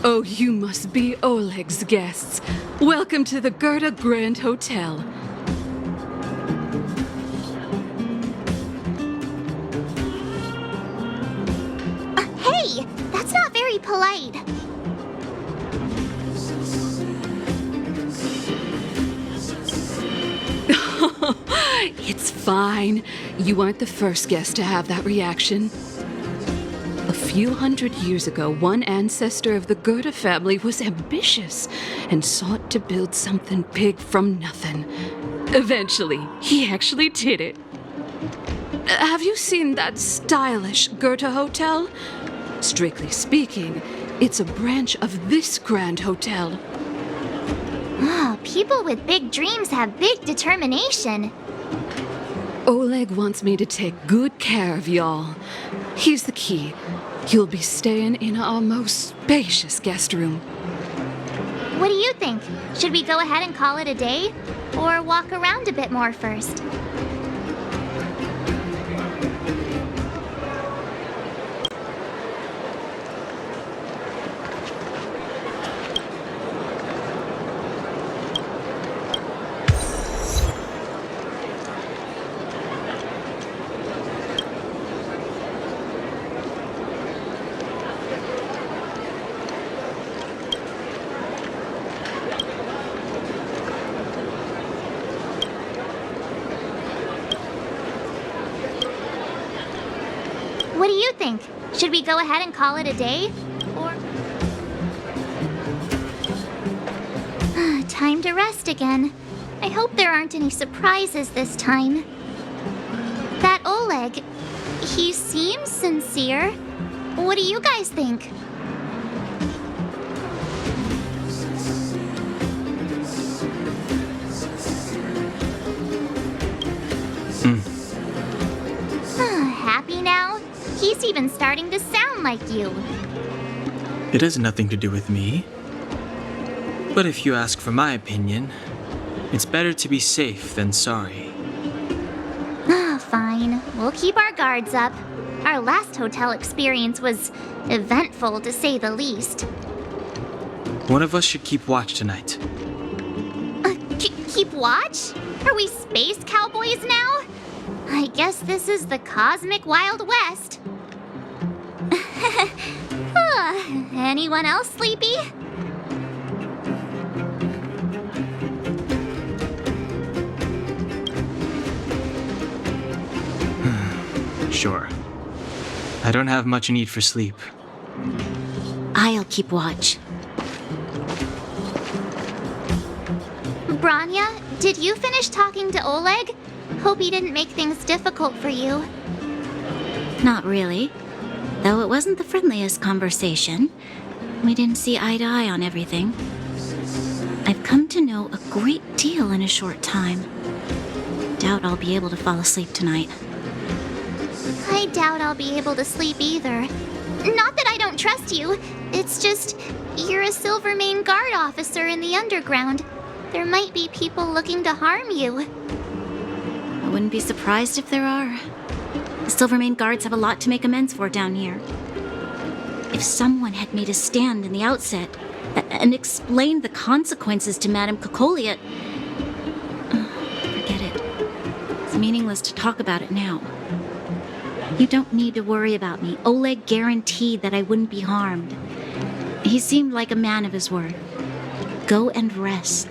Oh, you must be Oleg's guests. Welcome to the Gerda Grand Hotel. Hey, that's not very polite. It's fine. You aren't the first guest to have that reaction. A few hundred years ago, one ancestor of the Gerda family was ambitious and sought to build something big from nothing. Eventually, he actually did it. Have you seen that stylish Gerda hotel? Strictly speaking, it's a branch of this grand hotel. People with big dreams have big determination. Oleg wants me to take good care of y'all. Here's the key. You'll be staying in our most spacious guest room. What do you think? Should we go ahead and call it a day? Or walk around a bit more first? What do you think? Should we go ahead and call it a day? Or... Time to rest again. I hope there aren't any surprises this time. That Oleg, he seems sincere. What do you guys think? Happy now? He's even starting to sound like you. It has nothing to do with me. But if you ask for my opinion, it's better to be safe than sorry. Fine. We'll keep our guards up. Our last hotel experience was eventful, to say the least. One of us should keep watch tonight. Keep watch? Are we space cowboys now? I guess this is the cosmic Wild West. Anyone else sleepy? Sure. I don't have much need for sleep. I'll keep watch. Branya, did you finish talking to Oleg? Hope he didn't make things difficult for you. Not really. Though it wasn't the friendliest conversation. We didn't see eye to eye on everything. I've come to know a great deal in a short time. Doubt I'll be able to fall asleep tonight. I doubt I'll be able to sleep either. Not that I don't trust you. It's just, you're a Silvermane Guard officer in the underground. There might be people looking to harm you. I wouldn't be surprised if there are. The Silvermane Guards have a lot to make amends for down here. If someone had made a stand in the outset and explained the consequences to Madame Cocolia... Forget it. It's meaningless to talk about it now. You don't need to worry about me. Oleg guaranteed that I wouldn't be harmed. He seemed like a man of his word. Go and rest.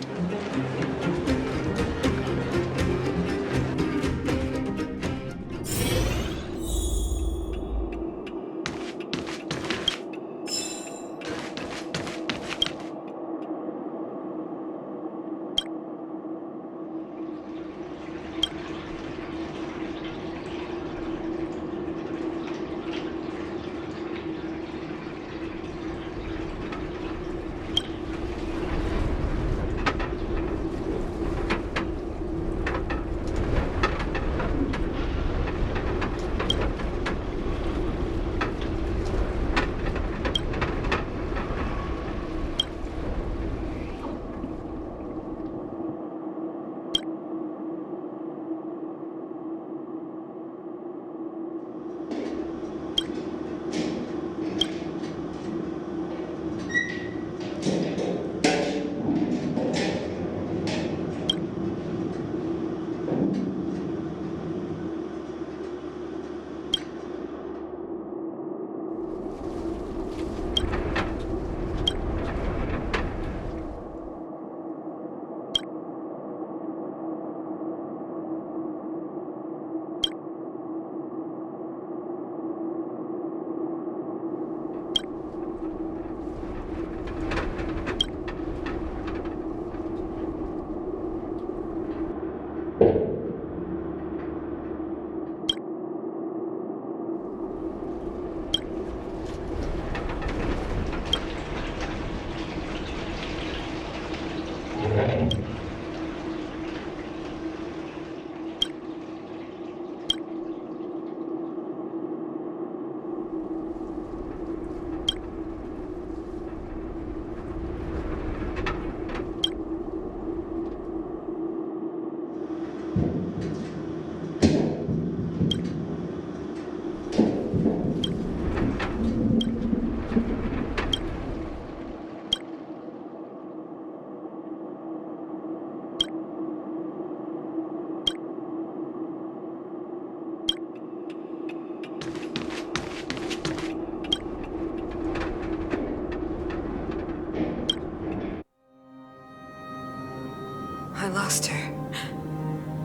lost her.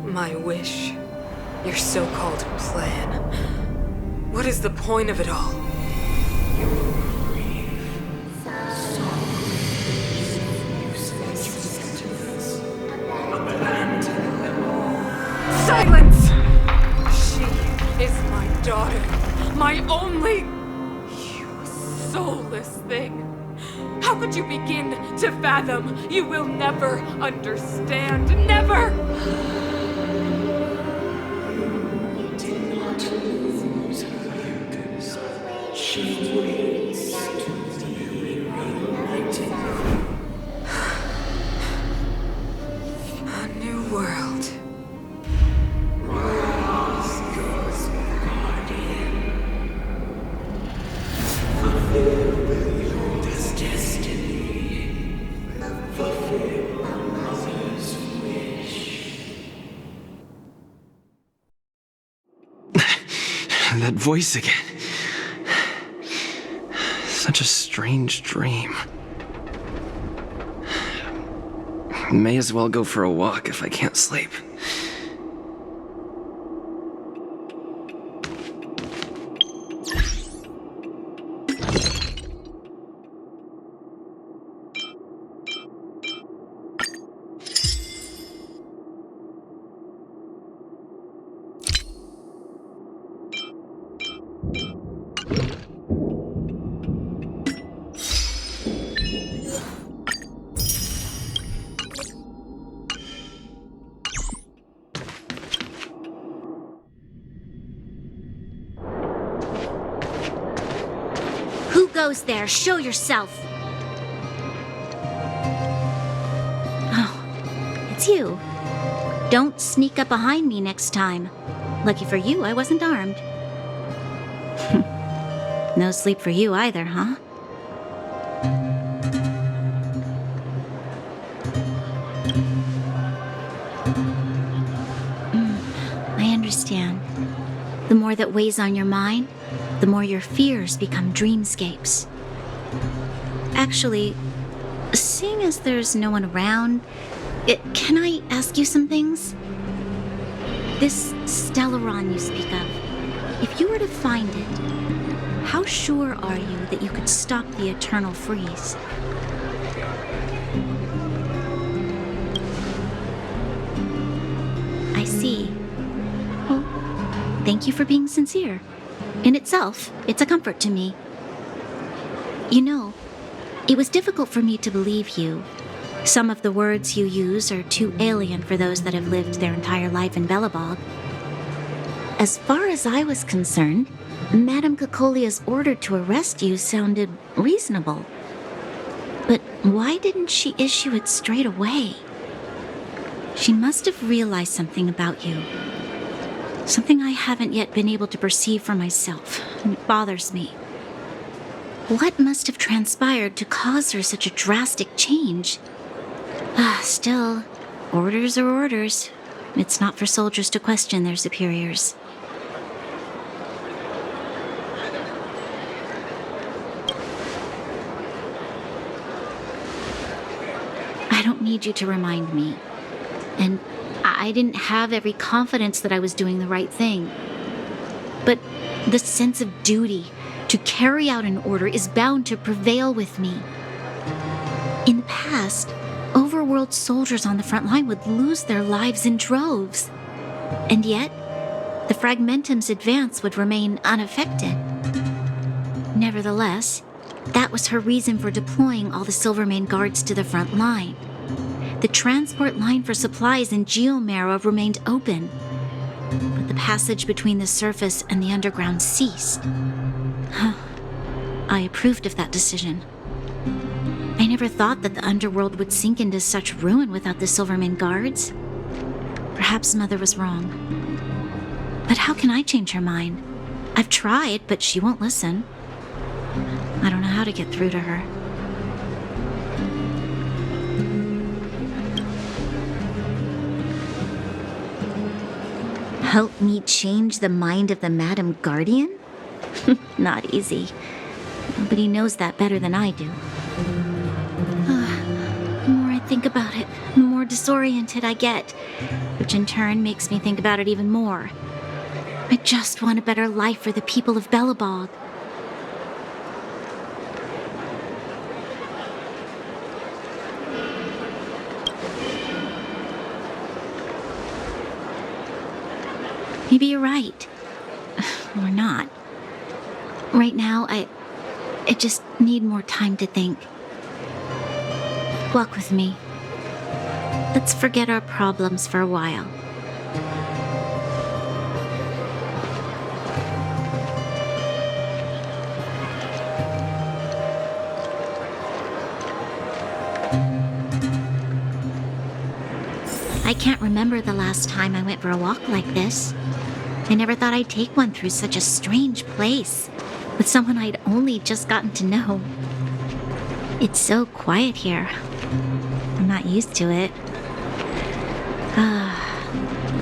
My wish. Your so-called plan. What is the point of it all? Silence! She is my daughter. My only... You soulless thing. How could you begin to fathom? You will never understand. Never! A new world. That voice again. Such a strange dream. May as well go for a walk if I can't sleep. Who goes there? Show yourself! Oh, it's you. Don't sneak up behind me next time. Lucky for you, I wasn't armed. No sleep for you either, huh? I understand. The more that weighs on your mind, the more your fears become dreamscapes. Actually, seeing as there's no one around, can I ask you some things? This Stellaron you speak of, if you were to find it, how sure are you that you could stop the eternal freeze? I see. Well, thank you for being sincere. In itself, it's a comfort to me. You know, it was difficult for me to believe you. Some of the words you use are too alien for those that have lived their entire life in Belobog. As far as I was concerned, Madame Cocolia's order to arrest you sounded reasonable. But why didn't she issue it straight away? She must have realized something about you. Something I haven't yet been able to perceive for myself, and it bothers me. What must have transpired to cause her such a drastic change? Still, orders are orders. It's not for soldiers to question their superiors. I don't need you to remind me. And I didn't have every confidence that I was doing the right thing. But the sense of duty to carry out an order is bound to prevail with me. In the past, overworld soldiers on the front line would lose their lives in droves. And yet, the Fragmentum's advance would remain unaffected. Nevertheless, that was her reason for deploying all the Silvermane guards to the front line. The transport line for supplies in Geomera remained open, but the passage between the surface and the underground ceased. I approved of that decision. I never thought that the underworld would sink into such ruin without the Silvermane guards. Perhaps Mother was wrong. But how can I change her mind? I've tried, but she won't listen. I don't know how to get through to her. Help me change the mind of the Madam Guardian? Not easy. Nobody knows that better than I do. The more I think about it, the more disoriented I get, which in turn makes me think about it even more. I just want a better life for the people of Belobog. Maybe you're right. Or not. Right now, I just need more time to think. Walk with me. Let's forget our problems for a while. I can't remember the last time I went for a walk like this. I never thought I'd take one through such a strange place, with someone I'd only just gotten to know. It's so quiet here. I'm not used to it. The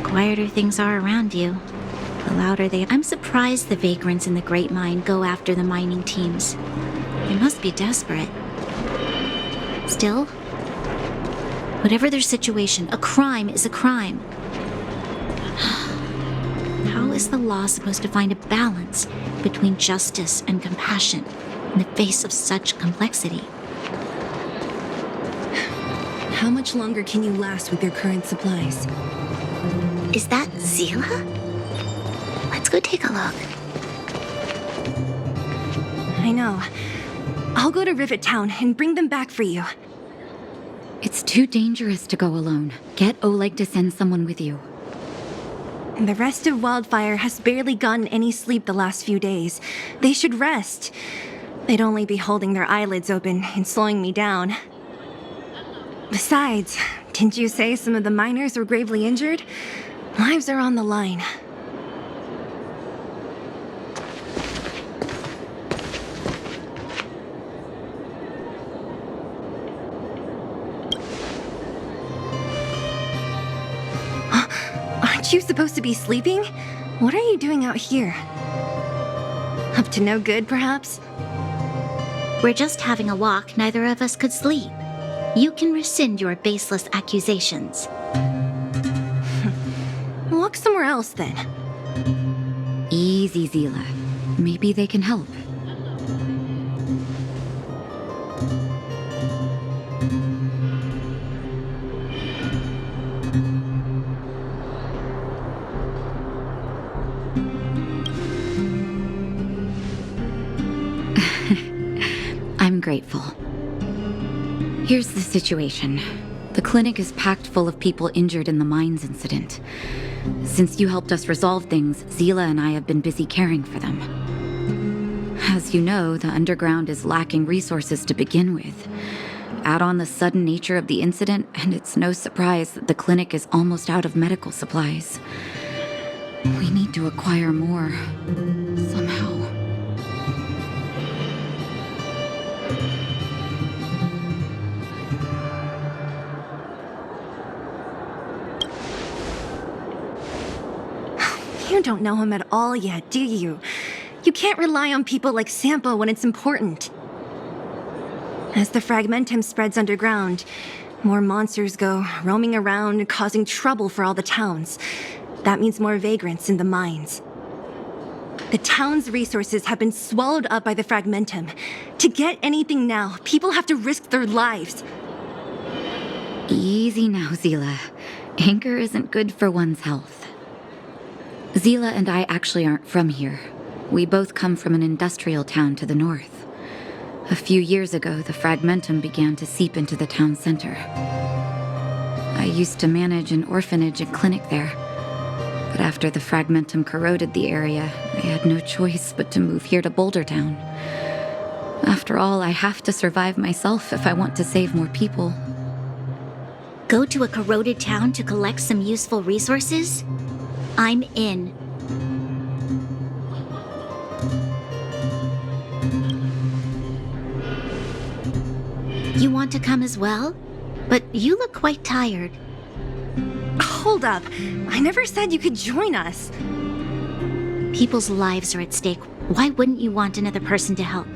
quieter things are around you, the louder they... I'm surprised the vagrants in the Great Mine go after the mining teams. They must be desperate. Still, whatever their situation, a crime is a crime. How is the law supposed to find a balance between justice and compassion in the face of such complexity? How much longer can you last with your current supplies? Is that Zila? Let's go take a look. I know. I'll go to Rivet Town and bring them back for you. It's too dangerous to go alone. Get Oleg to send someone with you. The rest of Wildfire has barely gotten any sleep the last few days. They should rest. They'd only be holding their eyelids open and slowing me down. Besides, didn't you say some of the miners were gravely injured? Lives are on the line. Aren't you supposed to be sleeping? What are you doing out here? Up to no good, perhaps? We're just having a walk. Neither of us could sleep. You can rescind your baseless accusations. Walk somewhere else, then. Easy, Zila. Maybe they can help. I'm grateful. Here's the situation. The clinic is packed full of people injured in the mines incident. Since you helped us resolve things, Zila and I have been busy caring for them. As you know, the underground is lacking resources to begin with. Add on the sudden nature of the incident, and it's no surprise that the clinic is almost out of medical supplies. We need to acquire more, somehow. You don't know him at all yet, do you? You can't rely on people like Sampo when it's important. As the fragmentum spreads underground, more monsters go roaming around, causing trouble for all the towns. That means more vagrants in the mines. The town's resources have been swallowed up by the fragmentum. To get anything now, people have to risk their lives. Easy now, Zila. Anger isn't good for one's health. Zila and I actually aren't from here. We both come from an industrial town to the north. A few years ago, the fragmentum began to seep into the town center. I used to manage an orphanage and clinic there. But after the fragmentum corroded the area, I had no choice but to move here to Boulder Town. After all, I have to survive myself if I want to save more people. Go to a corroded town to collect some useful resources? I'm in. You want to come as well? But you look quite tired. Hold up. I never said you could join us. People's lives are at stake. Why wouldn't you want another person to help?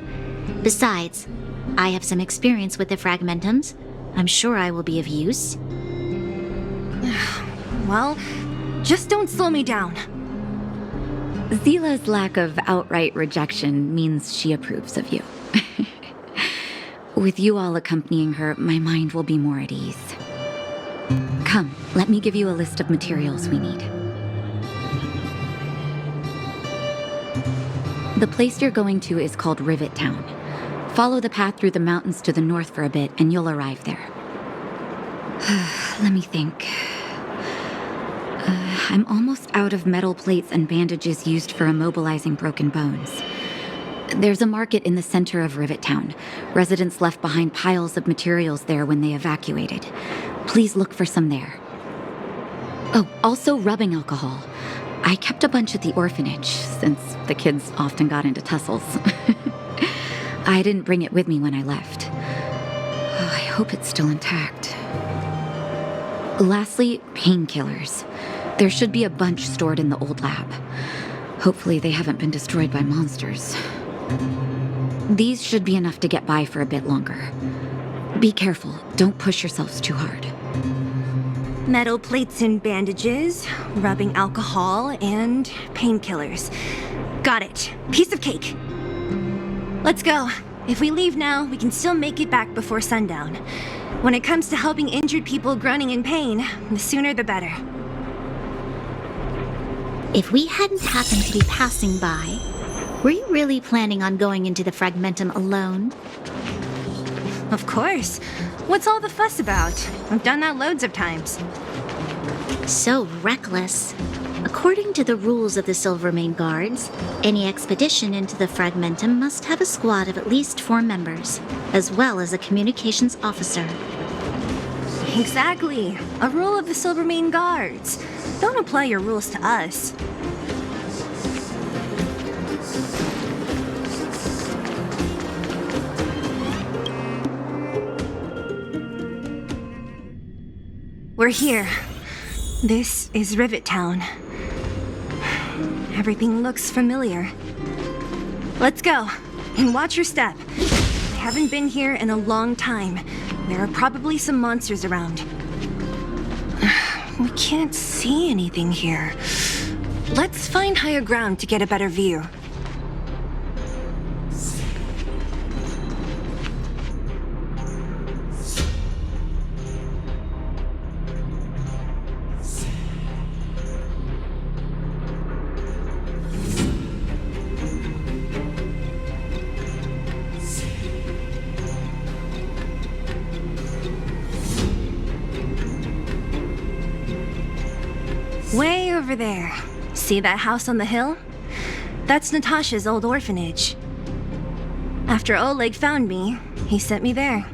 Besides, I have some experience with the fragmentums. I'm sure I will be of use. Well, just don't slow me down. Zila's lack of outright rejection means she approves of you. With you all accompanying her, my mind will be more at ease. Come, let me give you a list of materials we need. The place you're going to is called Rivet Town. Follow the path through the mountains to the north for a bit, and you'll arrive there. Let me think. I'm almost out of metal plates and bandages used for immobilizing broken bones. There's a market in the center of Rivet Town. Residents left behind piles of materials there when they evacuated. Please look for some there. Oh, also rubbing alcohol. I kept a bunch at the orphanage, since the kids often got into tussles. I didn't bring it with me when I left. I hope it's still intact. Lastly, painkillers. There should be a bunch stored in the old lab. Hopefully they haven't been destroyed by monsters. These should be enough to get by for a bit longer. Be careful, don't push yourselves too hard. Metal plates and bandages, rubbing alcohol, and painkillers. Got it. Piece of cake. Let's go. If we leave now, we can still make it back before sundown. When it comes to helping injured people groaning in pain, the sooner the better. If we hadn't happened to be passing by, were you really planning on going into the Fragmentum alone? Of course. What's all the fuss about? I've done that loads of times. So reckless. According to the rules of the Silvermane Guards, any expedition into the Fragmentum must have a squad of at least 4 members, as well as a communications officer. Exactly. A rule of the Silvermane Guards. Don't apply your rules to us. We're here. This is Rivet Town. Everything looks familiar. Let's go, and watch your step. I haven't been here in a long time. There are probably some monsters around. We can't see anything here. Let's find higher ground to get a better view. Way over there. See that house on the hill? That's Natasha's old orphanage. After Oleg found me, he sent me there.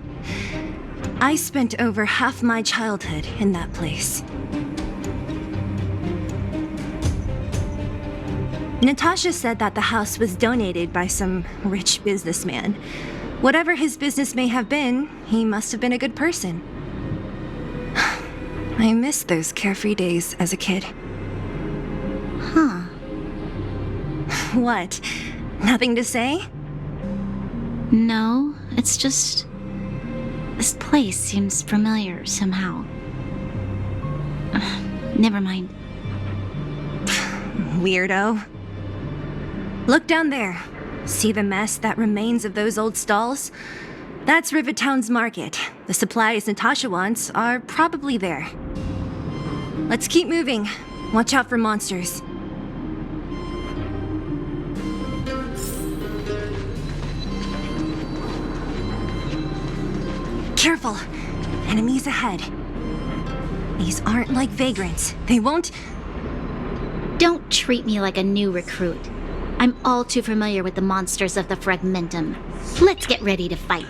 I spent over half my childhood in that place. Natasha said that the house was donated by some rich businessman. Whatever his business may have been, he must have been a good person. I miss those carefree days as a kid. Huh. What? Nothing to say? No, it's just... this place seems familiar somehow. Never mind. Weirdo. Look down there. See the mess that remains of those old stalls? That's Rivet Town's market. The supplies Natasha wants are probably there. Let's keep moving. Watch out for monsters. Careful! Enemies ahead. These aren't like vagrants. They won't... Don't treat me like a new recruit. I'm all too familiar with the monsters of the Fragmentum. Let's get ready to fight.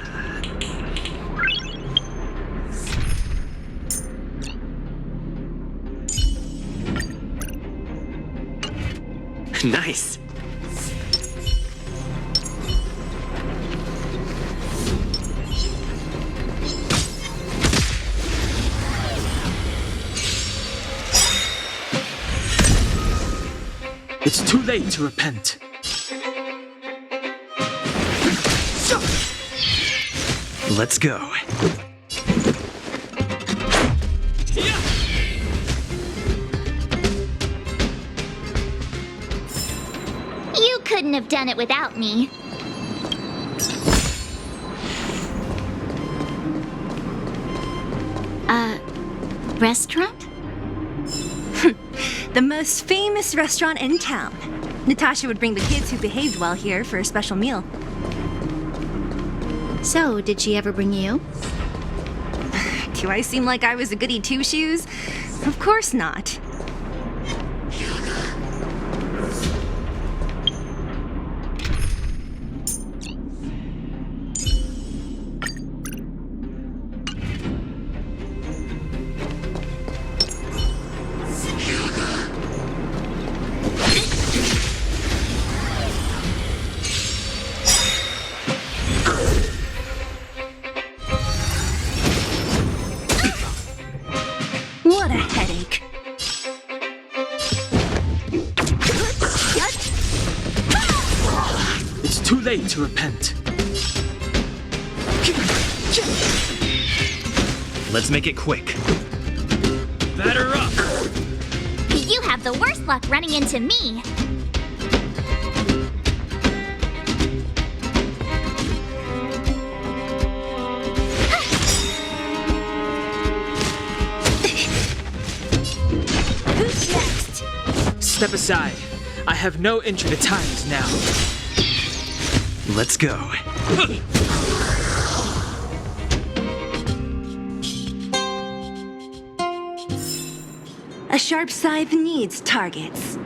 Nice. It's too late to repent. Let's go. have done it without me. Restaurant? The most famous restaurant in town. Natasha would bring the kids who behaved well here for a special meal. So, did she ever bring you? Do I seem like I was a goody two-shoes? Of course not. What a headache. It's too late to repent. Let's make it quick. Batter up! You have the worst luck running into me. Who's next? Step aside. I have no injured at times now. Let's go. A sharp scythe needs targets.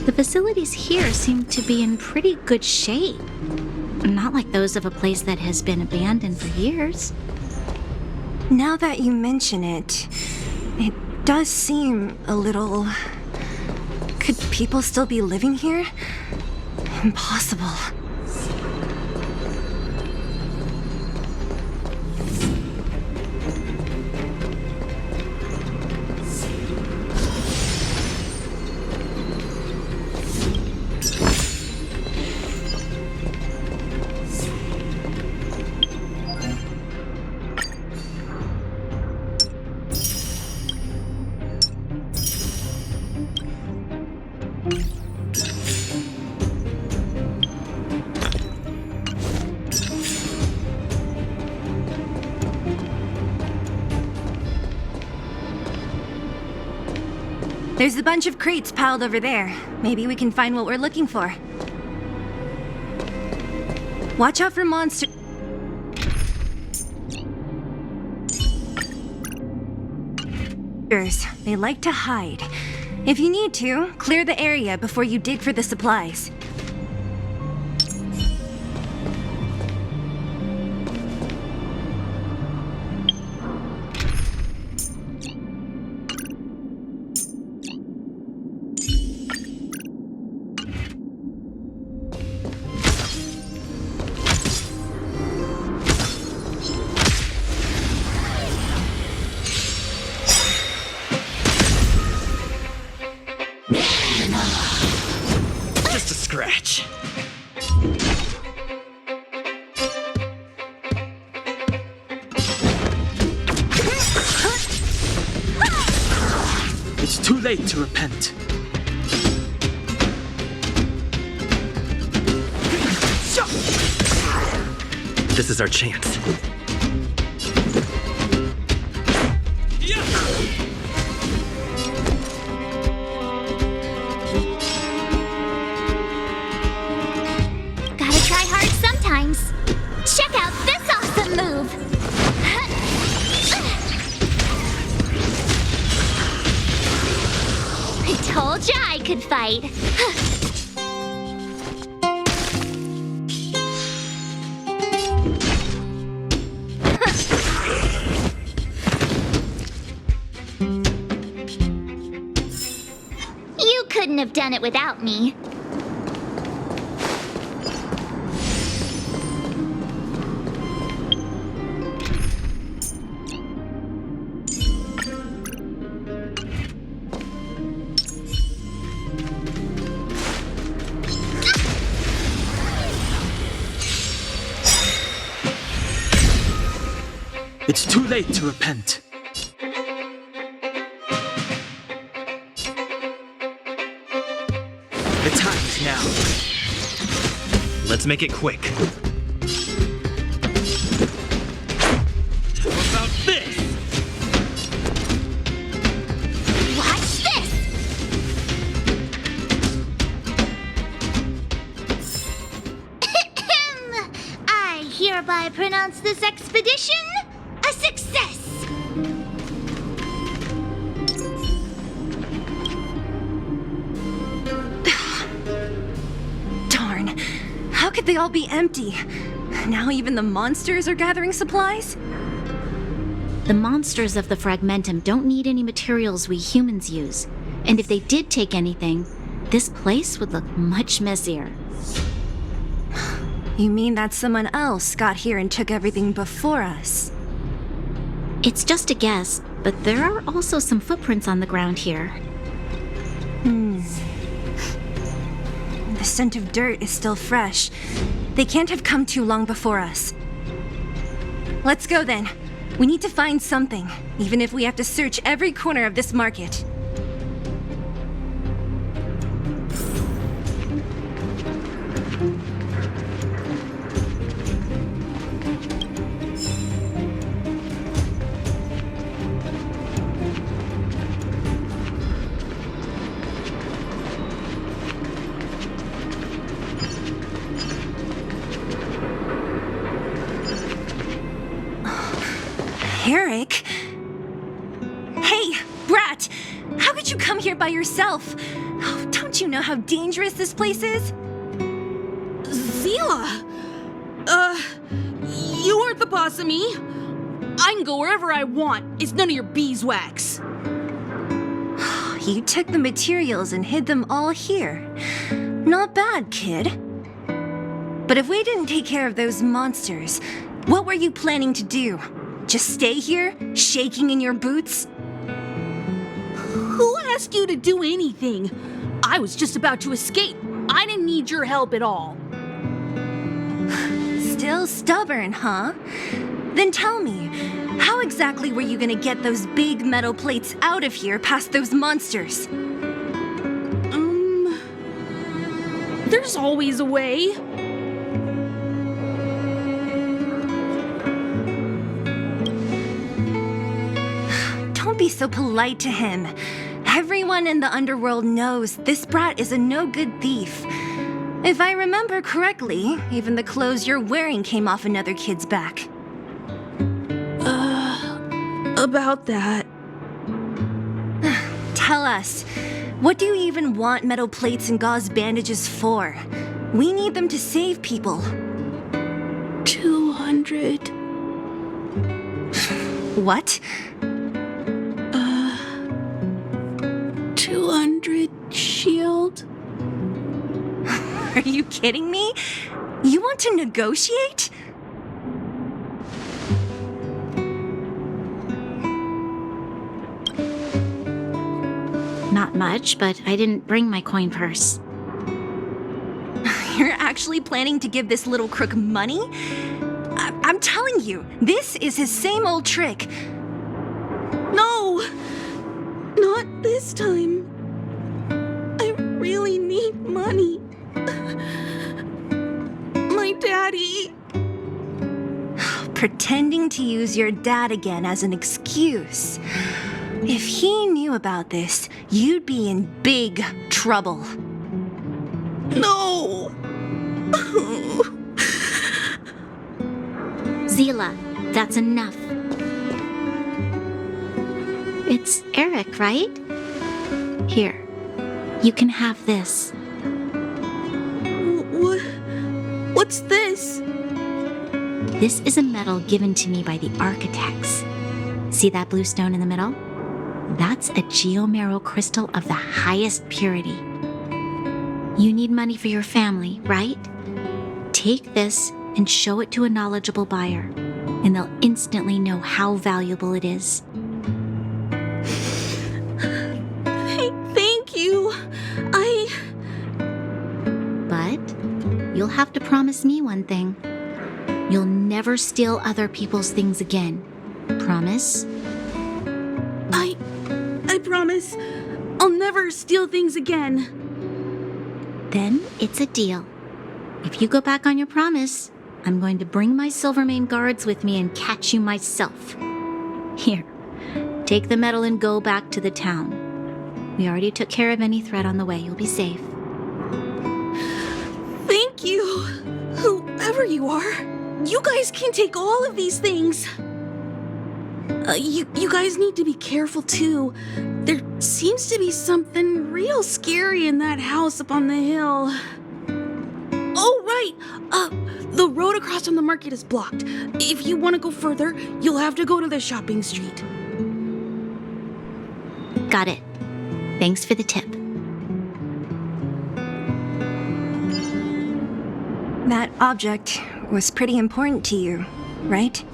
The facilities here seem to be in pretty good shape. Not like those of a place that has been abandoned for years. Now that you mention it, it does seem a little... Could people still be living here? Impossible. There's a bunch of crates piled over there. Maybe we can find what we're looking for. Watch out for monsters. They like to hide. If you need to, clear the area before you dig for the supplies. Just a scratch. It's too late to repent. This is our chance. Gotta try hard sometimes. Check out this awesome move! I told ya I could fight. You couldn't have done it without me. It's too late to repent. The time is now. Let's make it quick. How about this? Watch this! I hereby pronounce this expedition a success! Darn. How could they all be empty? Now even the monsters are gathering supplies? The monsters of the Fragmentum don't need any materials we humans use. And if they did take anything, this place would look much messier. You mean that someone else got here and took everything before us? It's just a guess, but there are also some footprints on the ground here. The scent of dirt is still fresh. They can't have come too long before us. Let's go then. We need to find something, even if we have to search every corner of this market. Eric? Hey, Brat! How could you come here by yourself? Oh, don't you know how dangerous this place is? Zila! You aren't the boss of me. I can go wherever I want. It's none of your beeswax. You took the materials and hid them all here. Not bad, kid. But if we didn't take care of those monsters, what were you planning to do? Just stay here, shaking in your boots? Who asked you to do anything? I was just about to escape. I didn't need your help at all. Still stubborn, huh? Then tell me, how exactly were you gonna get those big metal plates out of here past those monsters? There's always a way. Don't be so polite to him. Everyone in the underworld knows this brat is a no-good thief. If I remember correctly, even the clothes you're wearing came off another kid's back. About that. Tell us, what do you even want metal plates and gauze bandages for? We need them to save people. 200. What? 200 shield. Are you kidding me? You want to negotiate? Not much, but I didn't bring my coin purse. You're actually planning to give this little crook money? I'm telling you, this is his same old trick. No! Not this time. I really need money. My daddy. Pretending to use your dad again as an excuse. If he knew about this, you'd be in big trouble. No! Zila, that's enough. It's Eric, right? Here, you can have this. What's this? This is a medal given to me by the architects. See that blue stone in the middle? That's a geomerald crystal of the highest purity. You need money for your family, right? Take this and show it to a knowledgeable buyer, and they'll instantly know how valuable it is. Thank you. But you'll have to promise me one thing. You'll never steal other people's things again. Promise? I promise. I'll never steal things again. Then it's a deal. If you go back on your promise, I'm going to bring my Silvermane guards with me and catch you myself. Here, take the medal and go back to the town. We already took care of any threat on the way. You'll be safe. Thank you, whoever you are. You guys can take all of these things. You guys need to be careful too. There seems to be something real scary in that house up on the hill. Oh, right. The road across from the market is blocked. If you want to go further, you'll have to go to the shopping street. Got it. Thanks for the tip. That object was pretty important to you, right?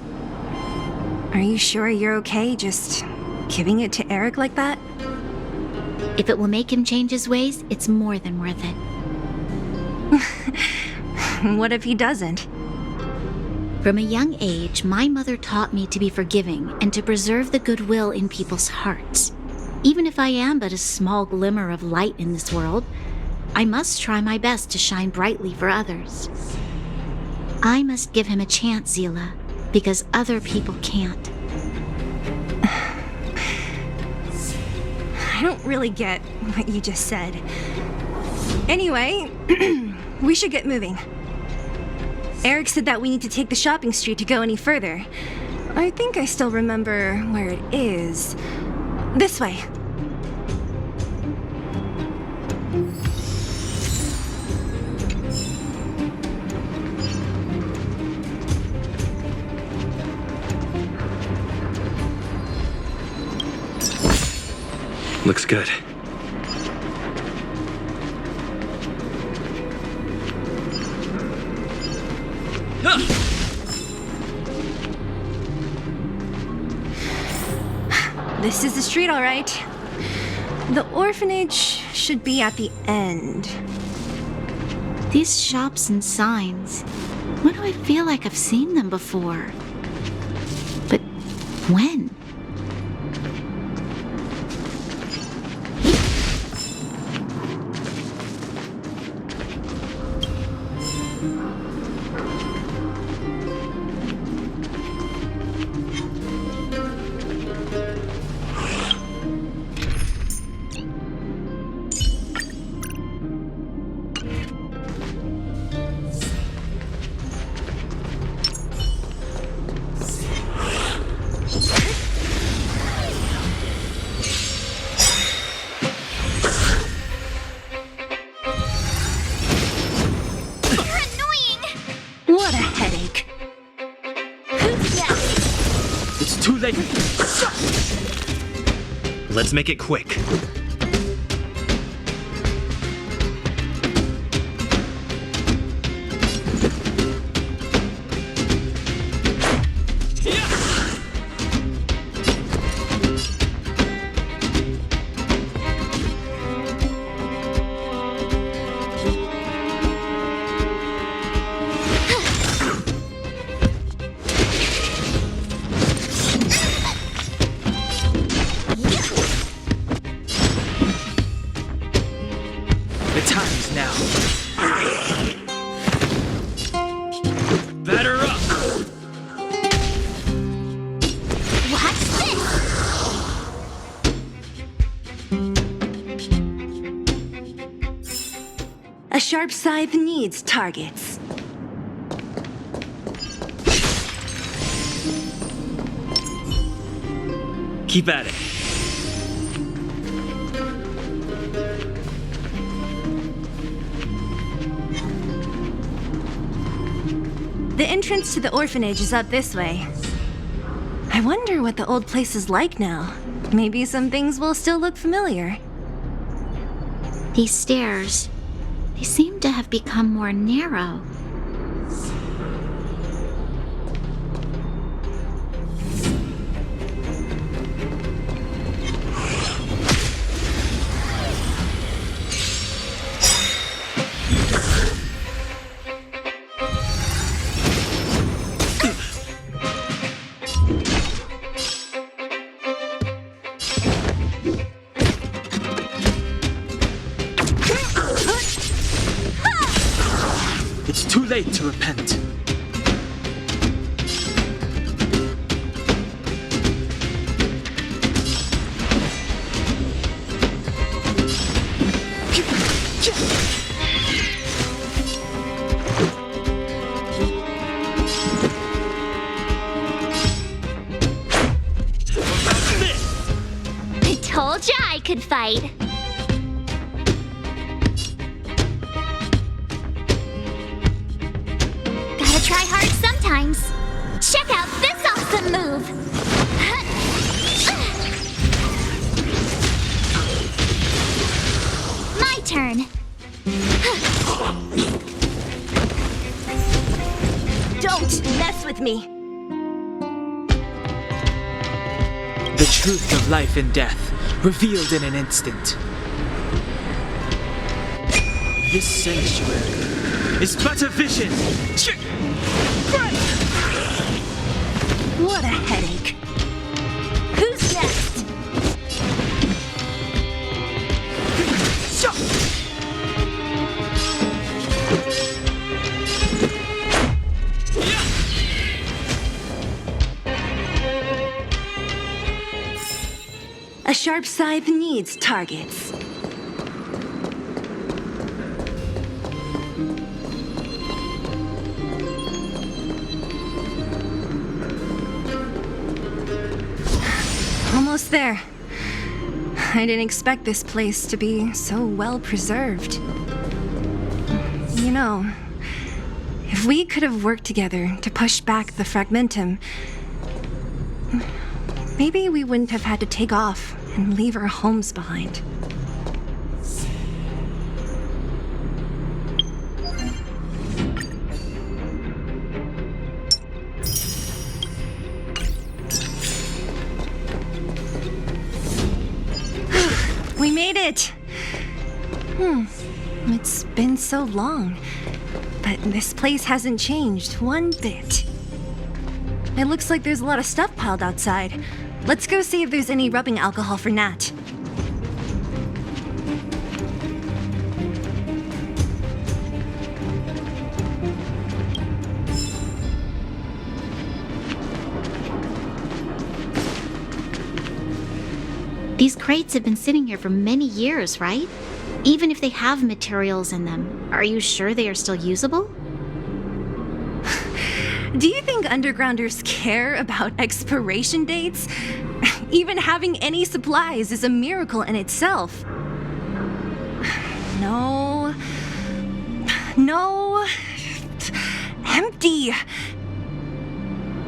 Are you sure you're okay just giving it to Eric like that? If it will make him change his ways, it's more than worth it. What if he doesn't? From a young age, my mother taught me to be forgiving and to preserve the goodwill in people's hearts. Even if I am but a small glimmer of light in this world, I must try my best to shine brightly for others. I must give him a chance, Zila, because other people can't. I don't really get what you just said. Anyway, we should get moving. Eric said that we need to take the shopping street to go any further. I think I still remember where it is. This way. Looks good. This is the street, all right. The orphanage should be at the end. These shops and signs, why do I feel like I've seen them before? But when? What a headache. It's too late. Let's make it quick. The time is now. Batter up! What's this? A sharp scythe needs targets. Keep at it. The entrance to the orphanage is up this way. I wonder what the old place is like now. Maybe some things will still look familiar. These stairs, they seem to have become more narrow. late to repent. I told ya I could fight. Gotta try hard sometimes. Check out this awesome move. My turn. Don't mess with me. The truth of life and death, revealed in an instant. This sanctuary is but a vision. What a headache. Who's next? A sharp scythe needs targets. Almost there. I didn't expect this place to be so well preserved. You know, if we could have worked together to push back the fragmentum, maybe we wouldn't have had to take off and leave our homes behind. We made it! It's been so long, but this place hasn't changed one bit. It looks like there's a lot of stuff piled outside. Let's go see if there's any rubbing alcohol for Nat. These crates have been sitting here for many years, right? Even if they have materials in them, are you sure they are still usable? Do you think undergrounders care about expiration dates? Even having any supplies is a miracle in itself. No. No. Empty.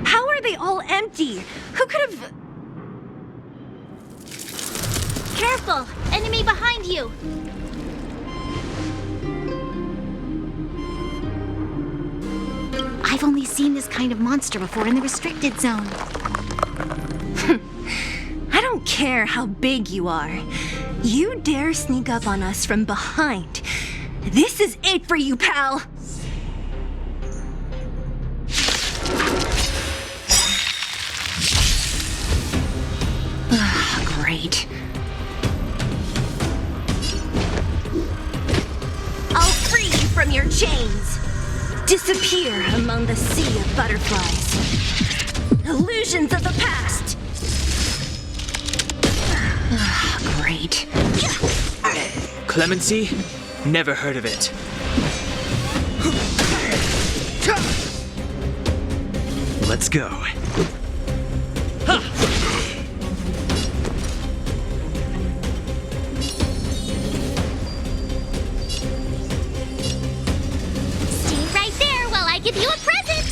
How are they all empty? Who could have... Careful! Enemy behind you! I've only seen this kind of monster before in the restricted zone. I don't care how big you are. You dare sneak up on us from behind. This is it for you, pal! Ugh, great. I'll free you from your chains! Disappear among the sea of butterflies. Illusions of the past! Ugh, great. Clemency? Never heard of it. Let's go. Stay right there while I give you a present!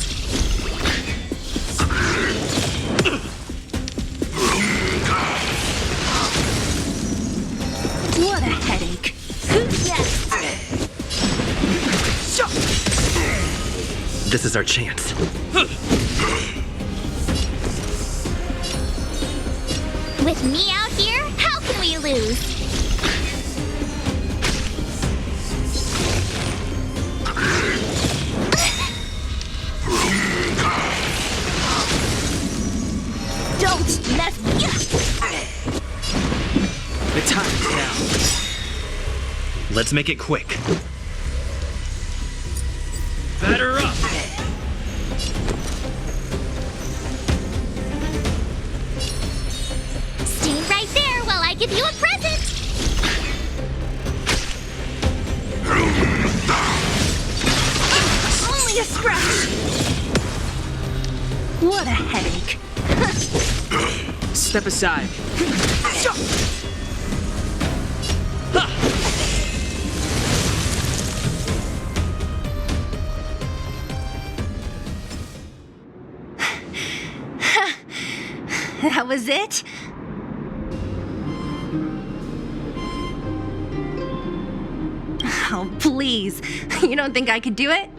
What a headache. Who's next? This is our chance. With me out here, how can we lose? Don't mess... The time is now. Let's make it quick. Batter up! Stay right there while I give you a present! Only a scratch! What a headache. Step aside. That was it? Oh, please. You don't think I could do it?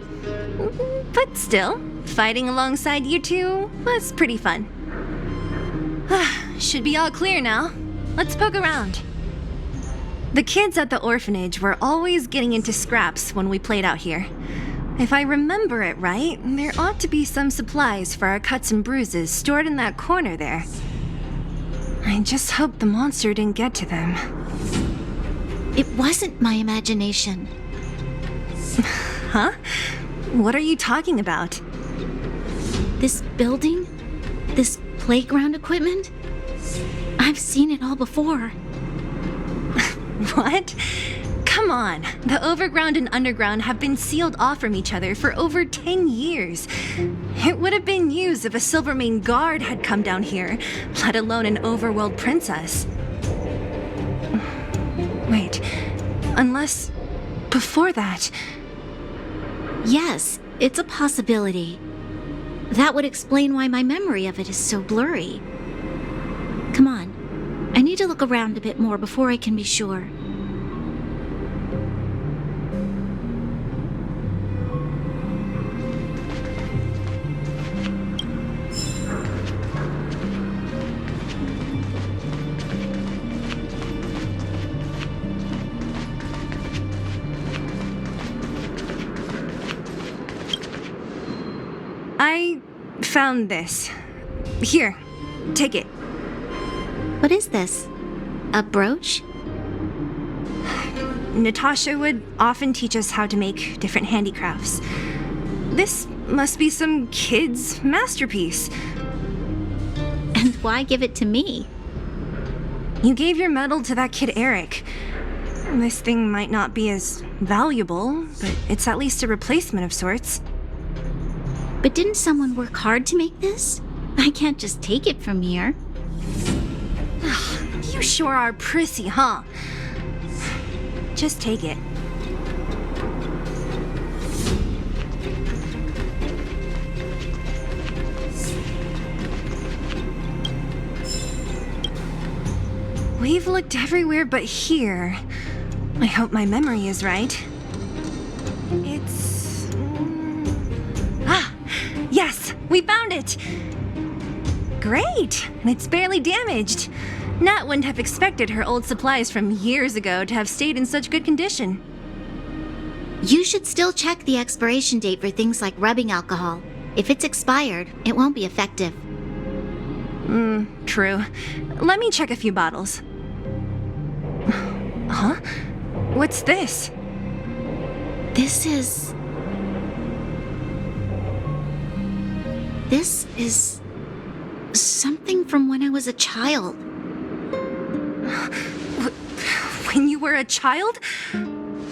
But still, fighting alongside you two was pretty fun. Should be all clear now. Let's poke around. The kids at the orphanage were always getting into scraps when we played out here. If I remember it right, there ought to be some supplies for our cuts and bruises stored in that corner there. I just hope the monster didn't get to them. It wasn't my imagination. Huh? What are you talking about? This building? This playground equipment? I've seen it all before. What? Come on. The overground and underground have been sealed off from each other for over 10 years. It would have been used if a Silvermane guard had come down here, let alone an overworld princess. Wait, unless before that. Yes, it's a possibility. That would explain why my memory of it is so blurry. Come on. I need to look around a bit more before I can be sure. I found this. Here, take it. What is this? A brooch? Natasha would often teach us how to make different handicrafts. This must be some kid's masterpiece. And why give it to me? You gave your medal to that kid Eric. This thing might not be as valuable, but it's at least a replacement of sorts. But didn't someone work hard to make this? I can't just take it from here. You sure are prissy, huh? Just take it. We've looked everywhere but here. I hope my memory is right. It's... Yes! We found it! Great! It's barely damaged. Nat wouldn't have expected her old supplies from years ago to have stayed in such good condition. You should still check the expiration date for things like rubbing alcohol. If it's expired, it won't be effective. True. Let me check a few bottles. Huh? What's this? This is something from when I was a child. When you were a child?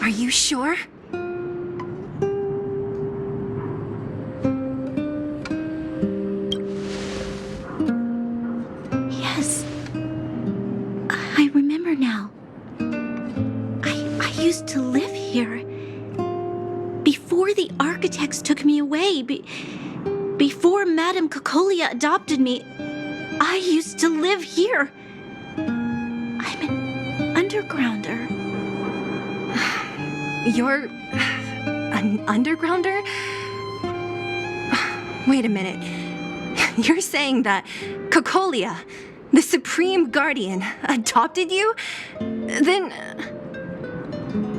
Are you sure? Yes. I remember now. I used to live here. Before the architects took me away, before Madame Cocolia adopted me, I used to live here. I'm an undergrounder. You're an undergrounder? Wait a minute. You're saying that Cocolia, the Supreme Guardian, adopted you? Then...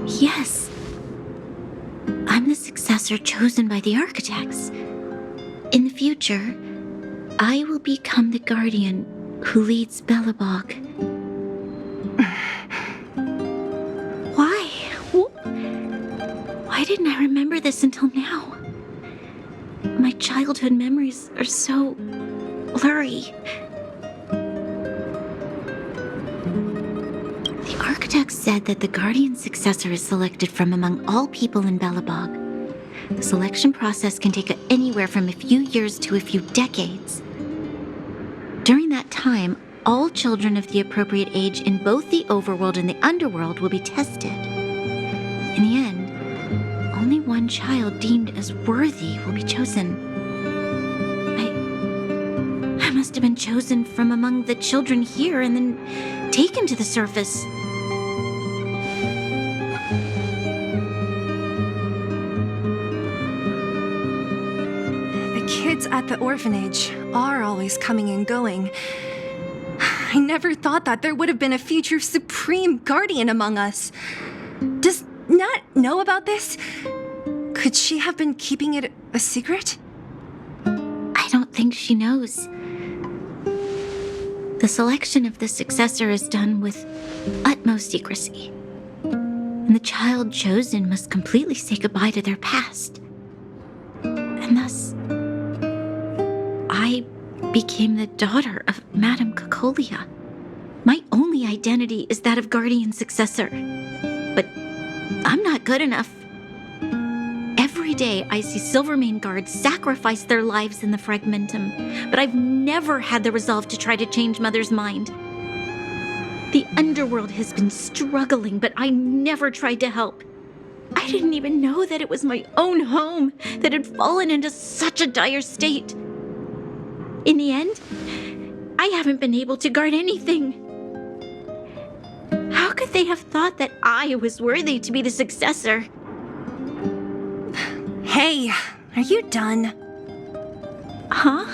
Yes. I'm the successor chosen by the architects. In the future, I will become the guardian who leads Belobog. Why? Why didn't I remember this until now? My childhood memories are so blurry. The architect said that the guardian successor is selected from among all people in Belobog. The selection process can take anywhere from a few years to a few decades. During that time, all children of the appropriate age in both the overworld and the underworld will be tested. In the end, only one child deemed as worthy will be chosen. I must have been chosen from among the children here and then taken to the surface. The kids at the orphanage are always coming and going. I never thought that there would have been a future supreme guardian among us. Does Nat know about this? Could she have been keeping it a secret? I don't think she knows. The selection of the successor is done with utmost secrecy. And the child chosen must completely say goodbye to their past. And thus, I became the daughter of Madame Cocolia. My only identity is that of guardian successor. But I'm not good enough. Every day I see Silvermane guards sacrifice their lives in the Fragmentum, but I've never had the resolve to try to change Mother's mind. The underworld has been struggling, but I never tried to help. I didn't even know that it was my own home that had fallen into such a dire state. In the end, I haven't been able to guard anything. How could they have thought that I was worthy to be the successor? Hey, are you done? Huh?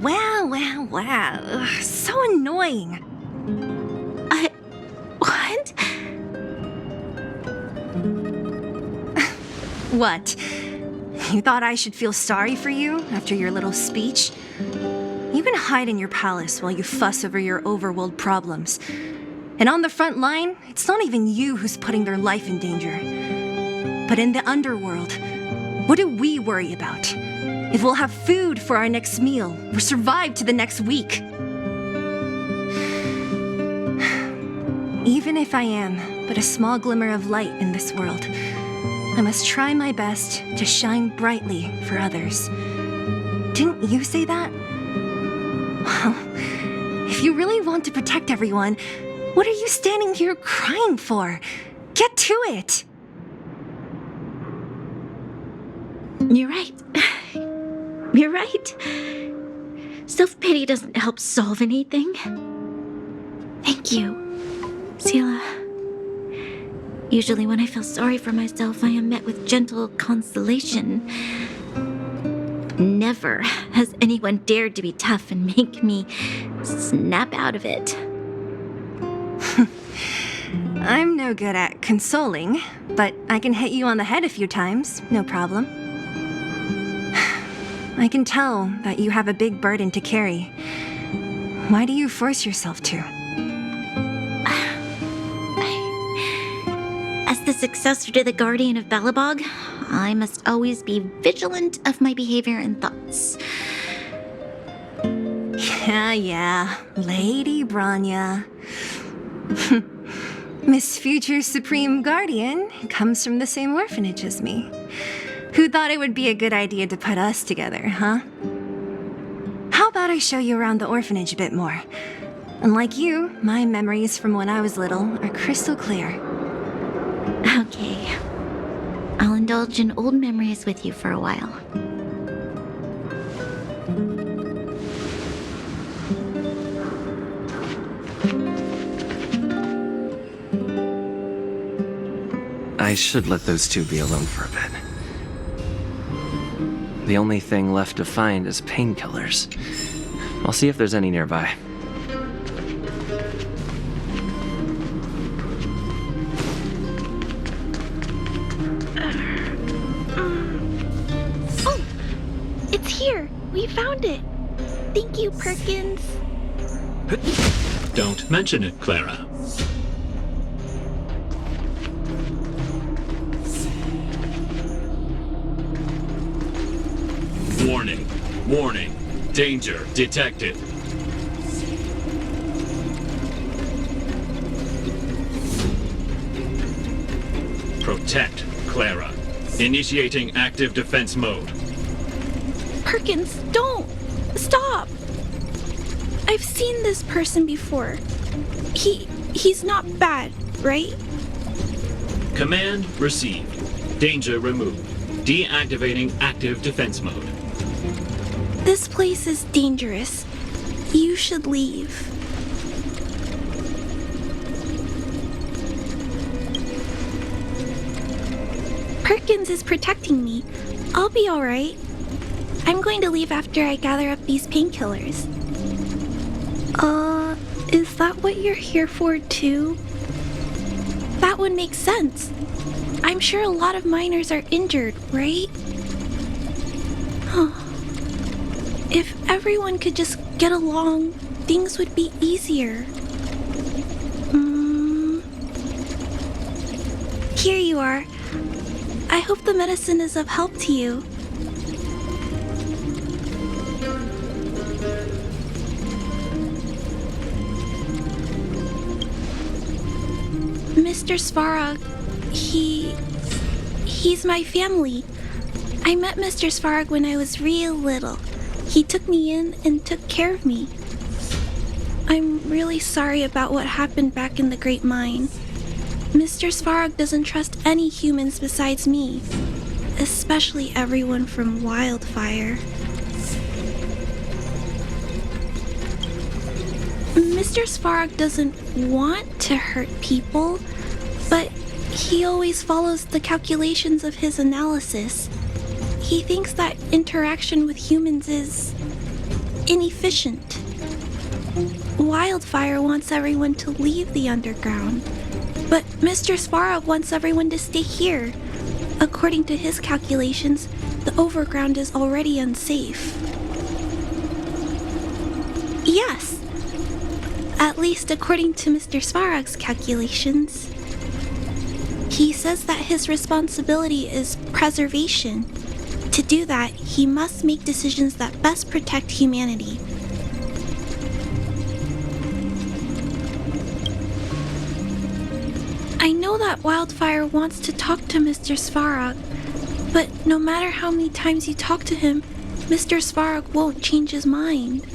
Wow. So annoying. What? What? You thought I should feel sorry for you after your little speech? You can hide in your palace while you fuss over your overworld problems. And on the front line, it's not even you who's putting their life in danger. But in the underworld, what do we worry about? If we'll have food for our next meal or survive to the next week. Even if I am but a small glimmer of light in this world, I must try my best to shine brightly for others. Didn't you say that? Well, if you really want to protect everyone, what are you standing here crying for? Get to it! You're right. You're right. Self-pity doesn't help solve anything. Thank you, Sela. Usually when I feel sorry for myself, I am met with gentle consolation. Never has anyone dared to be tough and make me snap out of it. I'm no good at consoling, but I can hit you on the head a few times, no problem. I can tell that you have a big burden to carry. Why do you force yourself to? As the successor to the Guardian of Belobog, I must always be vigilant of my behavior and thoughts. Yeah, Lady Branya. Miss Future Supreme Guardian comes from the same orphanage as me. Who thought it would be a good idea to put us together, huh? How about I show you around the orphanage a bit more? Unlike you, my memories from when I was little are crystal clear. Okay. I'll indulge in old memories with you for a while. I should let those two be alone for a bit. The only thing left to find is painkillers. I'll see if there's any nearby. Oh! It's here! We found it! Thank you, Perkins. Don't mention it, Clara. Warning. Warning. Danger detected. Protect Clara. Initiating active defense mode. Perkins, don't! Stop! I've seen this person before. He's not bad, right? Command received. Danger removed. Deactivating active defense mode. This place is dangerous. You should leave. Perkins is protecting me. I'll be alright. I'm going to leave after I gather up these painkillers. Is that what you're here for too? That would make sense. I'm sure a lot of miners are injured, right? Huh. If everyone could just get along, things would be easier. Here you are. I hope the medicine is of help to you. Mr. Svarog, he's my family. I met Mr. Svarog when I was real little. He took me in and took care of me. I'm really sorry about what happened back in the Great Mine. Mr. Svarog doesn't trust any humans besides me, especially everyone from Wildfire. Mr. Svarog doesn't want to hurt people, but he always follows the calculations of his analysis. He thinks that interaction with humans is inefficient. Wildfire wants everyone to leave the underground, but Mr. Svarog wants everyone to stay here. According to his calculations, the overground is already unsafe. Yes, at least according to Mr. Svarog's calculations. He says that his responsibility is preservation. To do that, he must make decisions that best protect humanity. I know that Wildfire wants to talk to Mr. Svarog, but no matter how many times you talk to him, Mr. Svarog won't change his mind.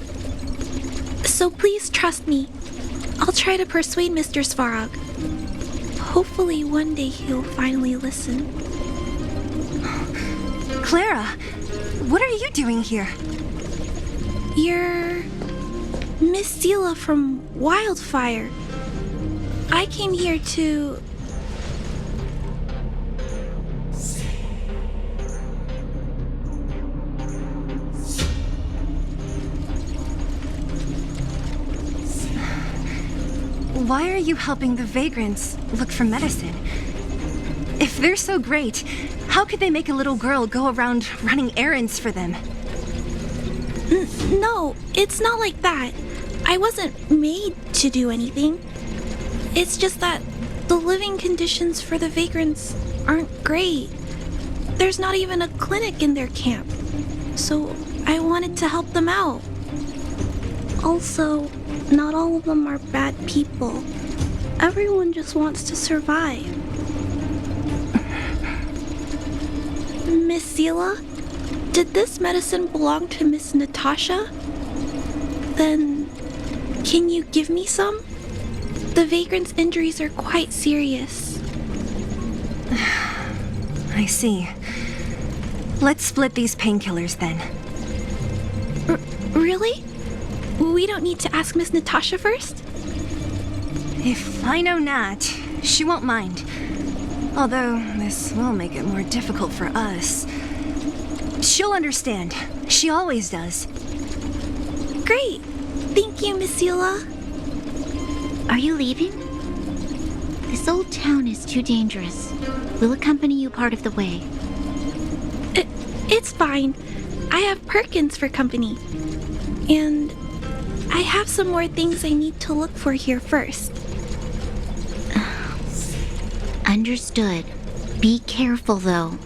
So please trust me. I'll try to persuade Mr. Svarog. Hopefully one day he'll finally listen. Clara, what are you doing here? You're Miss Sela from Wildfire. I came here to... Why are you helping the vagrants look for medicine? If they're so great, how could they make a little girl go around running errands for them? No, it's not like that. I wasn't made to do anything. It's just that the living conditions for the vagrants aren't great. There's not even a clinic in their camp, so I wanted to help them out. Also, not all of them are bad people. Everyone just wants to survive. Miss Sela, did this medicine belong to Miss Natasha? Then, can you give me some? The vagrant's injuries are quite serious. I see. Let's split these painkillers then. Really? We don't need to ask Miss Natasha first? If I know Nat, she won't mind. Although, this will make it more difficult for us. She'll understand. She always does. Great! Thank you, Miss Sela. Are you leaving? This old town is too dangerous. We'll accompany you part of the way. It's fine. I have Perkins for company. And I have some more things I need to look for here first. Understood. Be careful, though.